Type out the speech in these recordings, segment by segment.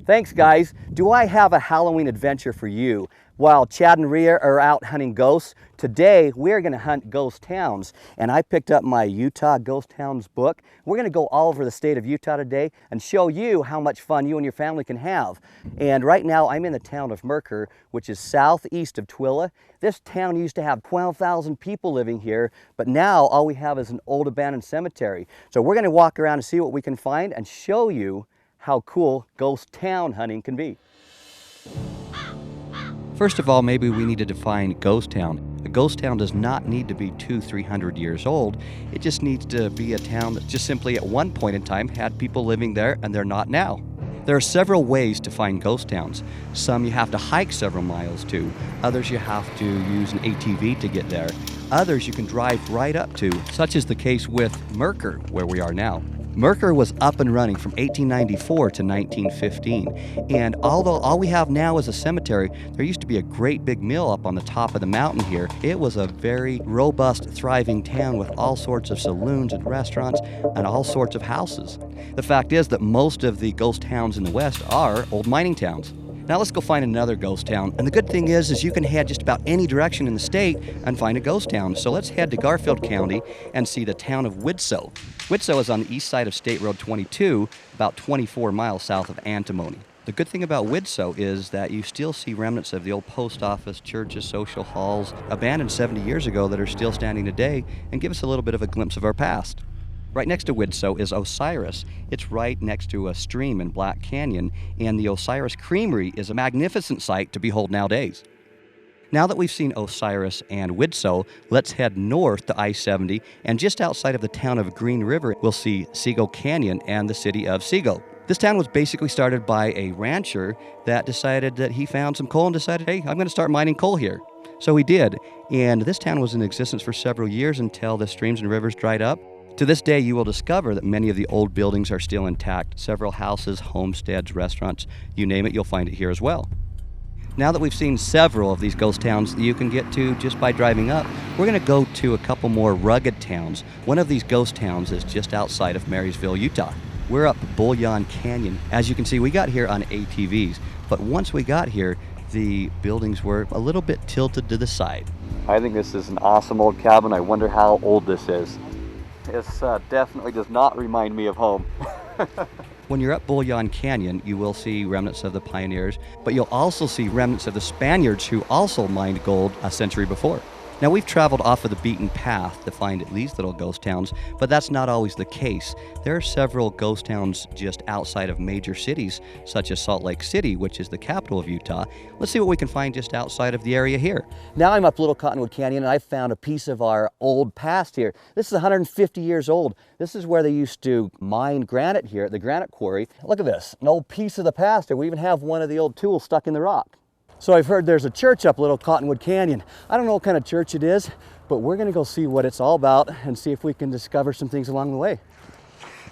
Thanks, guys. Do I have a Halloween adventure for you? While Chad and Rhea are out hunting ghosts, today we're going to hunt ghost towns. And I picked up my Utah Ghost Towns book. We're going to go all over the state of Utah today and show you how much fun you and your family can have. And right now I'm in the town of Mercer, which is southeast of Twila. This town used to have 12,000 people living here, but now all we have is an old abandoned cemetery. So we're going to walk around and see what we can find and show you how cool ghost town hunting can be. First of all, maybe we need to define ghost town. A ghost town does not need to be 200-300 years old. It just needs to be a town that just simply at one point in time had people living there and they're not now. There are several ways to find ghost towns. Some you have to hike several miles to. Others you have to use an ATV to get there. Others you can drive right up to, such is the case with Mercer, where we are now. Mercer was up and running from 1894 to 1915, and although all we have now is a cemetery, there used to be a great big mill up on the top of the mountain here. It was a very robust, thriving town with all sorts of saloons and restaurants and all sorts of houses. The fact is that most of the ghost towns in the West are old mining towns. Now let's go find another ghost town. And the good thing is you can head just about any direction in the state and find a ghost town. So let's head to Garfield County and see the town of Widtsoe. Widtsoe is on the east side of State Road 22, about 24 miles south of Antimony. The good thing about Widtsoe is that you still see remnants of the old post office, churches, social halls, abandoned 70 years ago that are still standing today and give us a little bit of a glimpse of our past. Right next to Widtsoe is Osiris. It's right next to a stream in Black Canyon, and the Osiris Creamery is a magnificent sight to behold nowadays. Now that we've seen Osiris and Widtsoe, let's head north to I-70, and just outside of the town of Green River, we'll see Sego Canyon and the city of Sego. This town was basically started by a rancher that decided that he found some coal and decided, hey, I'm going to start mining coal here. So he did, and this town was in existence for several years until the streams and rivers dried up. To this day, you will discover that many of the old buildings are still intact. Several houses, homesteads, restaurants, you name it, you'll find it here as well. Now that we've seen several of these ghost towns that you can get to just by driving up, we're going to go to a couple more rugged towns. One of these ghost towns is just outside of Marysville, Utah. We're up Bullion Canyon. As you can see, we got here on ATVs, but once we got here, the buildings were a little bit tilted to the side. I think this is an awesome old cabin. I wonder how old this is. This definitely does not remind me of home. When you're up Bullion Canyon, you will see remnants of the pioneers, but you'll also see remnants of the Spaniards who also mined gold a century before. Now, we've traveled off of the beaten path to find these little ghost towns, but that's not always the case. There are several ghost towns just outside of major cities, such as Salt Lake City, which is the capital of Utah. Let's see what we can find just outside of the area here. Now I'm up Little Cottonwood Canyon, and I found a piece of our old past here. This is 150 years old. This is where they used to mine granite here at the granite quarry. Look at this, an old piece of the past here. We even have one of the old tools stuck in the rock. So I've heard there's a church up Little Cottonwood Canyon. I don't know what kind of church it is, but we're gonna go see what it's all about and see if we can discover some things along the way.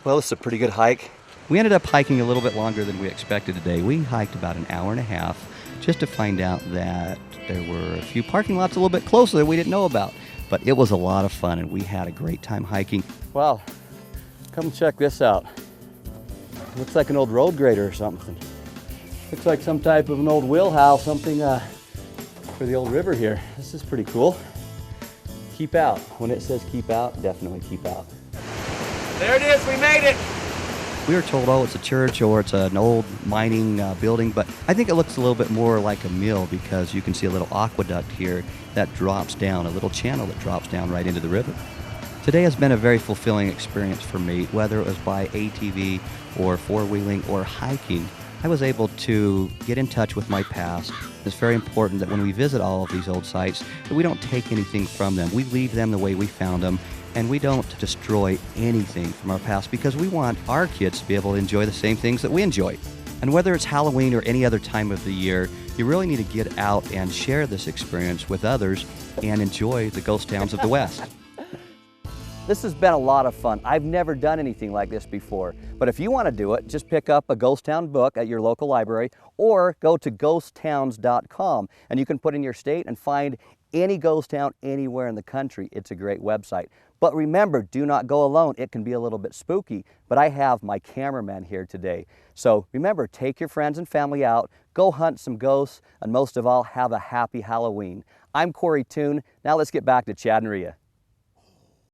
Well, this is a pretty good hike. We ended up hiking a little bit longer than we expected today. We hiked about an hour and a half just to find out that there were a few parking lots a little bit closer that we didn't know about. But it was a lot of fun and we had a great time hiking. Wow, come check this out. Looks like an old road grader or something. Looks like some type of an old wheelhouse, something for the old river here. This is pretty cool. Keep out. When it says keep out, definitely keep out. There it is, we made it! We were told, oh, it's a church or it's an old mining building, but I think it looks a little bit more like a mill because you can see a little aqueduct here that drops down, a little channel that drops down right into the river. Today has been a very fulfilling experience for me, whether it was by ATV or four-wheeling or hiking. I was able to get in touch with my past. It's very important that when we visit all of these old sites, that we don't take anything from them. We leave them the way we found them, and we don't destroy anything from our past because we want our kids to be able to enjoy the same things that we enjoy. And whether it's Halloween or any other time of the year, you really need to get out and share this experience with others and enjoy the ghost towns of the West. This has been a lot of fun. I've never done anything like this before, but if you want to do it, just pick up a Ghost Town book at your local library or go to ghosttowns.com and you can put in your state and find any ghost town anywhere in the country. It's a great website. But remember, do not go alone. It can be a little bit spooky, but I have my cameraman here today. So remember, take your friends and family out, go hunt some ghosts, and most of all, have a happy Halloween. I'm Corey Toon. Now let's get back to Chad and Rhea.